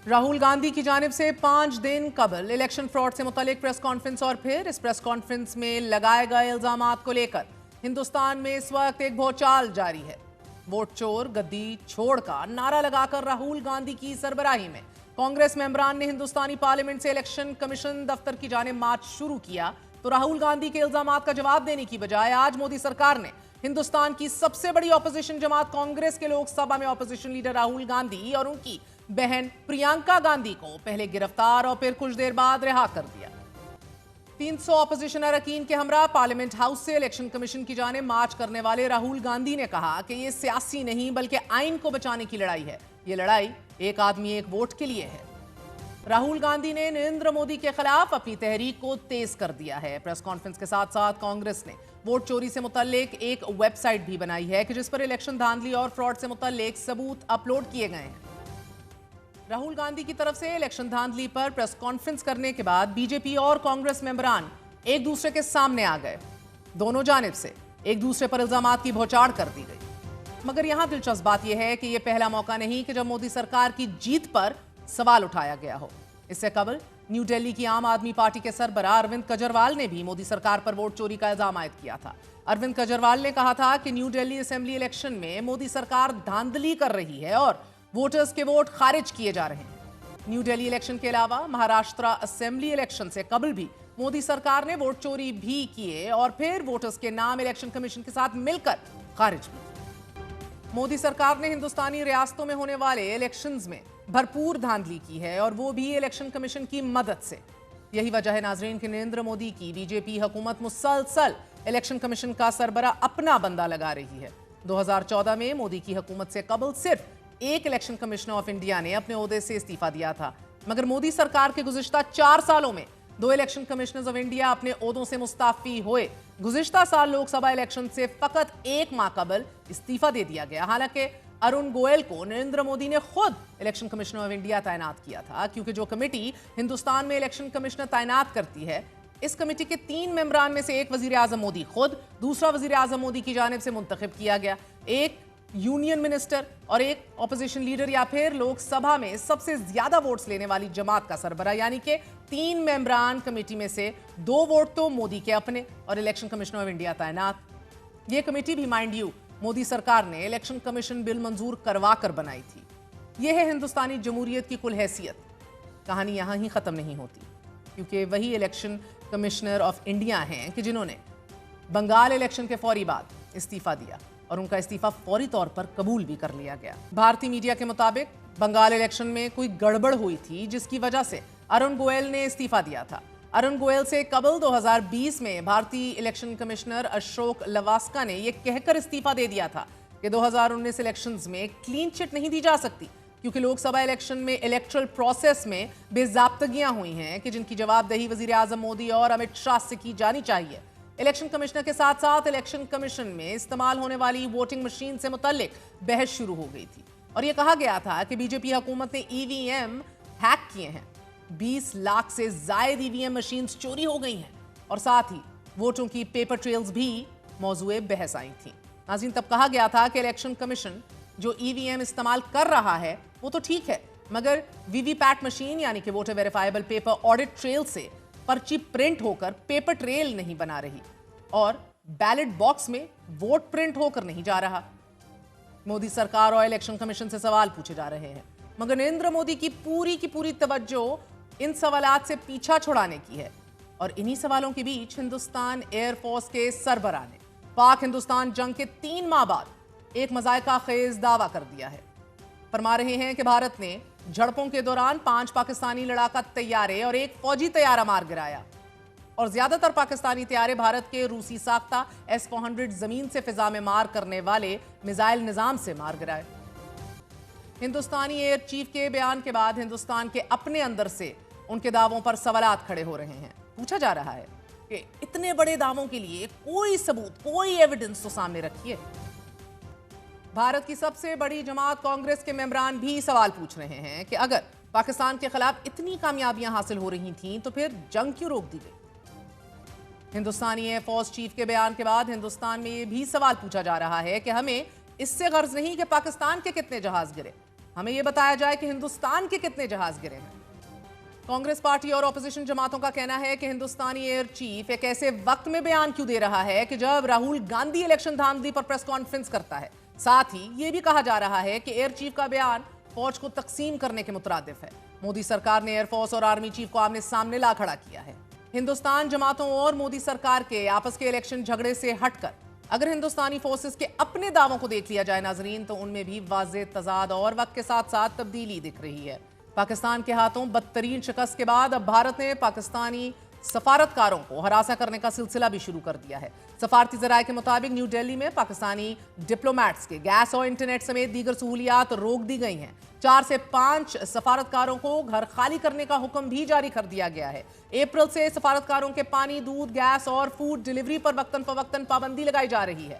राहुल गांधी की जानिब से 5 दिन कबल इलेक्शन फ्रॉड से मुतालिक प्रेस कॉन्फ्रेंस और फिर इस प्रेस कॉन्फ्रेंस में लगाए गए इल्जामात को लेकर हिंदुस्तान में इस वक्त एक भौचाल जारी है। वोट चोर गद्दी छोड़ का नारा लगाकर राहुल गांधी की सरबराही में कांग्रेस मेंबरान ने हिंदुस्तानी पार्लियामेंट से इलेक्शन कमीशन दफ्तर की जानिब मार्च शुरू किया तो राहुल गांधी के इल्जामात का जवाब देने की बजाय आज मोदी सरकार ने हिंदुस्तान की सबसे बड़ी ऑपोजिशन जमात कांग्रेस के लोकसभा में ऑपोजिशन लीडर राहुल गांधी और उनकी बहन प्रियंका गांधी को पहले गिरफ्तार और फिर कुछ देर बाद रिहा कर दिया। 300 ऑपोजिशन अरकान के हमरा पार्लियामेंट हाउस से इलेक्शन कमीशन की जानिब मार्च करने वाले राहुल गांधी ने कहा कि यह सियासी नहीं बल्कि आइन को बचाने की लड़ाई है। यह लड़ाई एक आदमी एक वोट के लिए है। राहुल गांधी ने नरेंद्र मोदी के खिलाफ अपनी तहरीक को तेज कर दिया है। प्रेस कॉन्फ्रेंस के साथ साथ कांग्रेस ने वोट चोरी से मुतल्लिक एक वेबसाइट भी बनाई है कि जिस पर इलेक्शन धांधली और फ्रॉड से मुतल्लिक सबूत अपलोड किए गए हैं। राहुल गांधी की तरफ से इलेक्शन धांधली पर प्रेस कॉन्फ्रेंस करने के बाद बीजेपी और कांग्रेस मेंबरान एक दूसरे के सामने आ गए। दोनों जानिब से एक दूसरे पर इल्जामात की भौचाड़ कर दी गई। मगर यहां दिलचस्प बात यह है कि यह पहला मौका नहीं कि जब मोदी सरकार की जीत पर सवाल उठाया गया हो। इससे कबल न्यू दिल्ली की आम आदमी पार्टी के सरबराह अरविंद केजरीवाल ने भी मोदी सरकार पर वोट चोरी का इल्जाम आयद किया था। अरविंद केजरीवाल ने कहा था कि न्यू दिल्ली असेंबली इलेक्शन में मोदी सरकार धांधली कर रही है और वोटर्स के वोट खारिज किए जा रहे हैं। न्यू दिल्ली इलेक्शन के अलावा महाराष्ट्र असेंबली इलेक्शन से कबल भी मोदी सरकार ने वोट चोरी भी किए और फिर वोटर्स के नाम इलेक्शन कमीशन के साथ मिलकर खारिज भी किए। मोदी सरकार ने हिंदुस्तानी रियासतों में होने वाले इलेक्शंस में भरपूर धांधली की है और वो भी इलेक्शन कमीशन की मदद से। यही वजह है नाजरीन कि नरेंद्र मोदी की बीजेपी हुकूमत मुसलसल इलेक्शन कमीशन का सरबराह अपना बंदा लगा रही है। 2014 में मोदी की हुकूमत से कबल सिर्फ एक इलेक्शन कमिश्नर ऑफ इंडिया ने अपने ओहदे से इस्तीफा दिया था, मगर मोदी सरकार के गुज़िश्ता 4 सालों में 2 इलेक्शन कमिश्नर्स ऑफ इंडिया अपने ओहदों से मुस्ताफी हुए। गुज़िश्ता साल लोकसभा इलेक्शन से फकत 1 माह कबल इस्तीफा दे दिया गया। हालांकि अरुण गोयल को नरेंद्र मोदी ने खुद इलेक्शन कमिश्नर ऑफ इंडिया तैनात किया था, क्योंकि जो कमेटी हिंदुस्तान में इलेक्शन कमिश्नर तैनात करती है, इस कमेटी के 3 मेंबरान में से एक वजीर आजम मोदी खुद, दूसरा वजीर आजम मोदी की जानिब से मुंतखब किया गया, एक यूनियन मिनिस्टर और एक ऑपोजिशन लीडर या फिर लोकसभा में सबसे ज्यादा वोट्स लेने वाली जमात का सरबराह। यानी कि 3 मेंबरान कमेटी में से 2 वोट तो मोदी के अपने और इलेक्शन कमिश्नर ऑफ इंडिया तैनात। यह कमेटी भी माइंड यू मोदी सरकार ने इलेक्शन कमीशन बिल मंजूर करवा कर बनाई थी। यह है हिंदुस्तानी जमहूरियत की कुल हैसियत। कहानी यहां ही खत्म नहीं होती, क्योंकि वही इलेक्शन कमिश्नर ऑफ इंडिया हैं कि जिन्होंने बंगाल इलेक्शन के फौरी बाद इस्तीफा दिया और उनका इस्तीफा फौरी तौर पर कबूल भी कर लिया गया। भारतीय मीडिया के मुताबिक बंगाल इलेक्शन में कोई गड़बड़ हुई थी, जिसकी वजह से अरुण गोयल ने इस्तीफा दिया था। अरुण गोयल से कबल 2020 में भारतीय इलेक्शन कमिश्नर अशोक लवास्का ने यह कहकर इस्तीफा दे दिया था कि 2019 इलेक्शंस में क्लीन चिट नहीं दी जा सकती, क्योंकि लोकसभा इलेक्शन में इलेक्टरल प्रोसेस में बेजाब्तगियां हुई हैं कि जिनकी जवाबदेही वजीर आजम मोदी और अमित शाह से की जानी चाहिए। इलेक्शन कमिश्नर के साथ साथ इलेक्शन कमीशन में इस्तेमाल होने वाली वोटिंग मशीन से मुतल्लिक बहस शुरू हो गई थी और यह कहा गया था कि बीजेपी हुकूमत ने ईवीएम हैक किए हैं। 20 लाख से जायद ईवीएम मशीन्स चोरी हो गई हैं और साथ ही वोटों की पेपर ट्रेल्स भी मौजूए बहस आई थी। नाज़रीन, तब कहा गया था कि इलेक्शन कमीशन जो ईवीएम इस्तेमाल कर रहा है वो तो ठीक है, मगर वीवीपैट मशीन यानी कि voter verifiable paper audit trail से पर्ची प्रिंट होकर पेपर ट्रेल नहीं बना रही और बैलेट बॉक्स में वोट प्रिंट होकर नहीं जा रहा। मोदी सरकार और इलेक्शन कमीशन से सवाल पूछे जा रहे हैं, मगर नरेंद्र मोदी की पूरी तवज्जो इन सवालात से पीछा छुड़ाने की है। और इन्हीं सवालों के बीच हिंदुस्तान एयरफोर्स के सरबराह ने पाक हिंदुस्तान जंग के 3 माह बाद एक मजायका खेज दावा कर दिया है। फरमा रहे हैं कि भारत ने झड़पों के दौरान 5 पाकिस्तानी लड़ाका तैयारे और एक फौजी तैयारा मार गिराया और ज्यादातर पाकिस्तानी तैयारे भारत के रूसी साख्ता S-400 जमीन से फिजा में मार करने वाले मिसाइल निजाम से मार गिराए। हिंदुस्तानी एयर चीफ के बयान के बाद हिंदुस्तान के अपने अंदर से उनके दावों पर सवालात खड़े हो रहे हैं। पूछा जा रहा है कि इतने बड़े दावों के लिए कोई सबूत, कोई एविडेंस तो सामने रखिए। भारत की सबसे बड़ी जमात कांग्रेस के मेंबरान भी सवाल पूछ रहे हैं कि अगर पाकिस्तान के खिलाफ इतनी कामयाबियां हासिल हो रही थीं तो फिर जंग क्यों रोक दी गई। हिंदुस्तानी एयरफोर्स चीफ के बयान के बाद हिंदुस्तान में यह भी सवाल पूछा जा रहा है कि हमें इससे गर्ज नहीं कि पाकिस्तान के कितने जहाज गिरे, हमें यह बताया जाए कि हिंदुस्तान के कितने जहाज गिरे हैं। कांग्रेस पार्टी और ऑपोजिशन जमातों का कहना है कि हिंदुस्तानी एयर चीफ एक ऐसे वक्त में बयान क्यों दे रहा है कि जब राहुल गांधी इलेक्शन धांधली पर प्रेस कॉन्फ्रेंस करता है। साथ ही यह भी कहा जा रहा है कि एयर चीफ का बयान फौज को तकसीम करने के मुतरादिफ है। मोदी सरकार ने एयरफोर्स और आर्मी चीफ को आमने सामने ला खड़ा किया है। हिंदुस्तान जमातों और मोदी सरकार के आपस के इलेक्शन झगड़े से हटकर अगर हिंदुस्तानी फोर्सेस के अपने दावों को देख लिया जाए नाजरीन, तो उनमें भी वाज़ेह तजाद और वक्त के साथ साथ तब्दीली दिख रही है। पाकिस्तान के हाथों बदतरीन शिकस्त के बाद अब भारत ने पाकिस्तानी सफारतकारों को हरासा करने का सिलसिला भी शुरू कर दिया है। सफारती जराये के मुताबिक न्यू दिल्ली में पाकिस्तानी डिप्लोमेट्स के गैस और इंटरनेट समेत दीगर सहूलियात रोक दी गई हैं। 4 से 5 सफारतकारों को घर खाली करने का हुक्म भी जारी कर दिया गया है। अप्रैल से सफारतकारों के पानी, दूध, गैस और फूड डिलीवरी पर वक्तन फवक्तन पाबंदी लगाई जा रही है।